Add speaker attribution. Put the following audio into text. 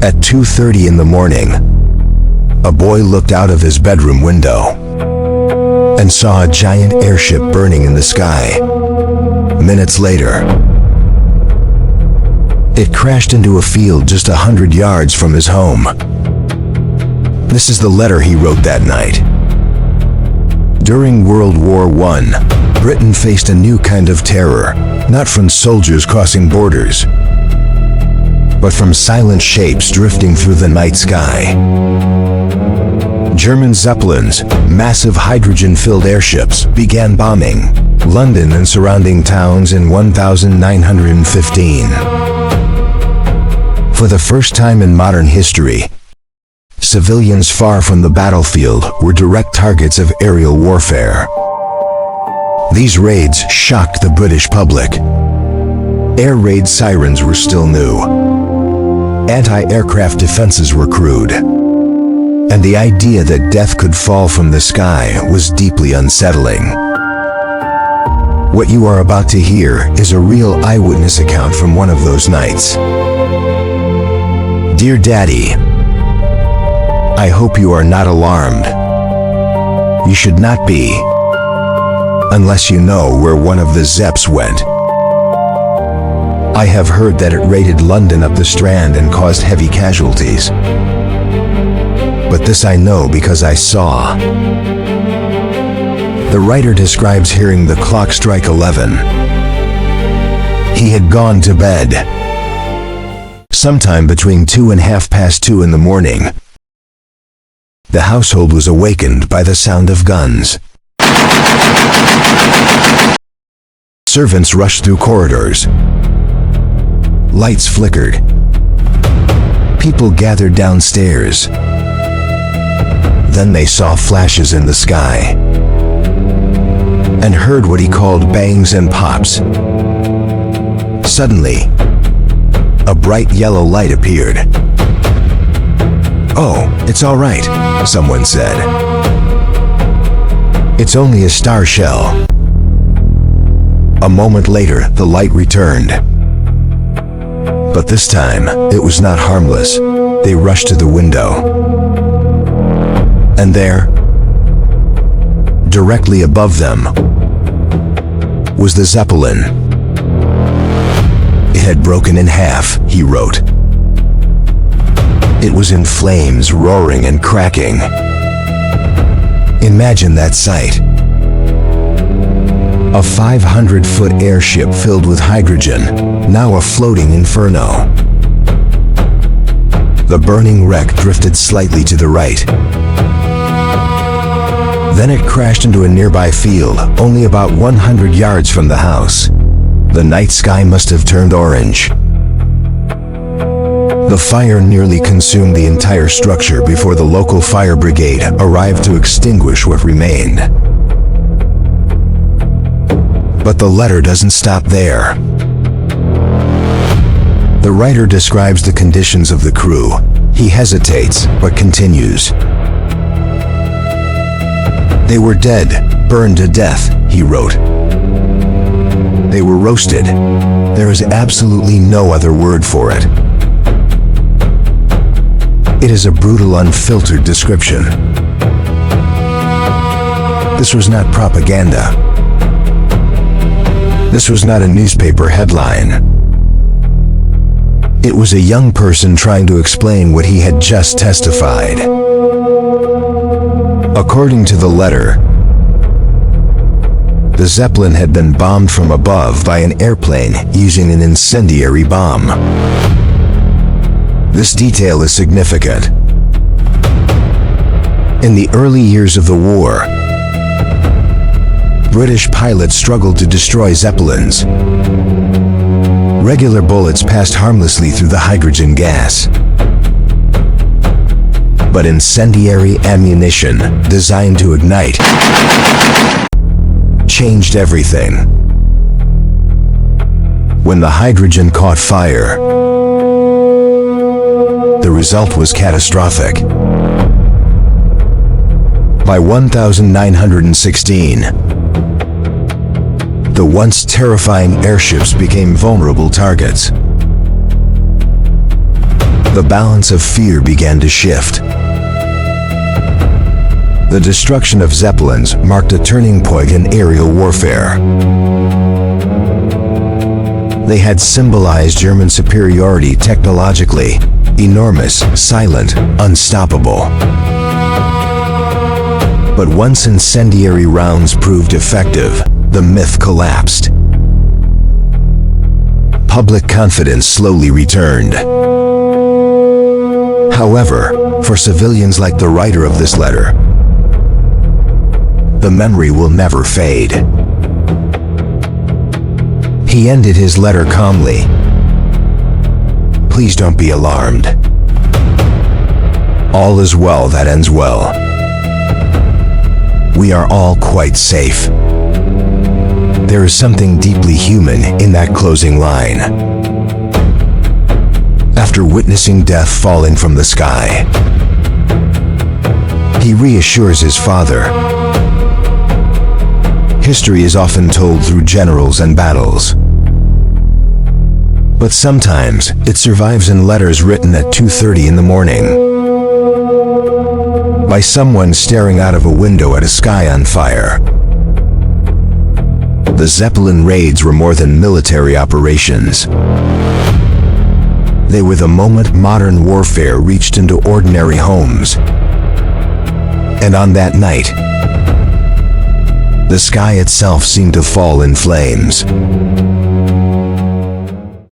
Speaker 1: At 2:30 in the morning, a boy looked out of his bedroom window and saw a giant airship burning in the sky. Minutes later, it crashed into a field just 100 yards from his home. This is the letter he wrote that night. During World War I, Britain faced a new kind of terror, not from soldiers crossing borders, but from silent shapes drifting through the night sky. German Zeppelins, massive hydrogen-filled airships, began bombing London and surrounding towns in 1915. For the first time in modern history, civilians far from the battlefield were direct targets of aerial warfare. These raids shocked the British public. Air raid sirens were still new. Anti-aircraft defenses were crude. And the idea that death could fall from the sky was deeply unsettling. What you are about to hear is a real eyewitness account from one of those nights. Dear Daddy, I hope you are not alarmed. You should not be, unless you know where one of the Zeps went. I have heard that it raided London up the Strand and caused heavy casualties. But this I know because I saw. The writer describes hearing the clock strike 11. He had gone to bed. Sometime between 2 and 2:30 in the morning, the household was awakened by the sound of guns. Servants rushed through corridors. Lights flickered. People gathered downstairs. Then they saw flashes in the sky and heard what he called bangs and pops. Suddenly, a bright yellow light appeared. "Oh, it's all right," someone said. "It's only a star shell." A moment later, the light returned. But this time, it was not harmless. They rushed to the window. And there, directly above them, was the Zeppelin. It had broken in half, he wrote. It was in flames, roaring and cracking. Imagine that sight. A 500-foot airship filled with hydrogen, now a floating inferno. The burning wreck drifted slightly to the right. Then it crashed into a nearby field, only about 100 yards from the house. The night sky must have turned orange. The fire nearly consumed the entire structure before the local fire brigade arrived to extinguish what remained. But the letter doesn't stop there. The writer describes the conditions of the crew. He hesitates, but continues. They were dead, burned to death, he wrote. They were roasted. There is absolutely no other word for it. It is a brutal, unfiltered description. This was not propaganda. This was not a newspaper headline. It was a young person trying to explain what he had just testified. According to the letter, the Zeppelin had been bombed from above by an airplane using an incendiary bomb. This detail is significant. In the early years of the war, British pilots struggled to destroy Zeppelins. Regular bullets passed harmlessly through the hydrogen gas. But incendiary ammunition, designed to ignite, changed everything. When the hydrogen caught fire, the result was catastrophic. By 1916, the once terrifying airships became vulnerable targets. the balance of fear began to shift. The destruction of Zeppelins marked a turning point in aerial warfare. They had symbolized German superiority technologically, enormous, silent, unstoppable. But once incendiary rounds proved effective, the myth collapsed. Public confidence slowly returned. However, for civilians like the writer of this letter, the memory will never fade. He ended his letter calmly. Please don't be alarmed. All is well that ends well. We are all quite safe. There is something deeply human in that closing line. After witnessing death falling from the sky, he reassures his father. History is often told through generals and battles. But sometimes it survives in letters written at 2:30 in the morning by someone staring out of a window at a sky on fire. The Zeppelin raids were more than military operations. They were the moment modern warfare reached into ordinary homes. And on that night, the sky itself seemed to fall in flames.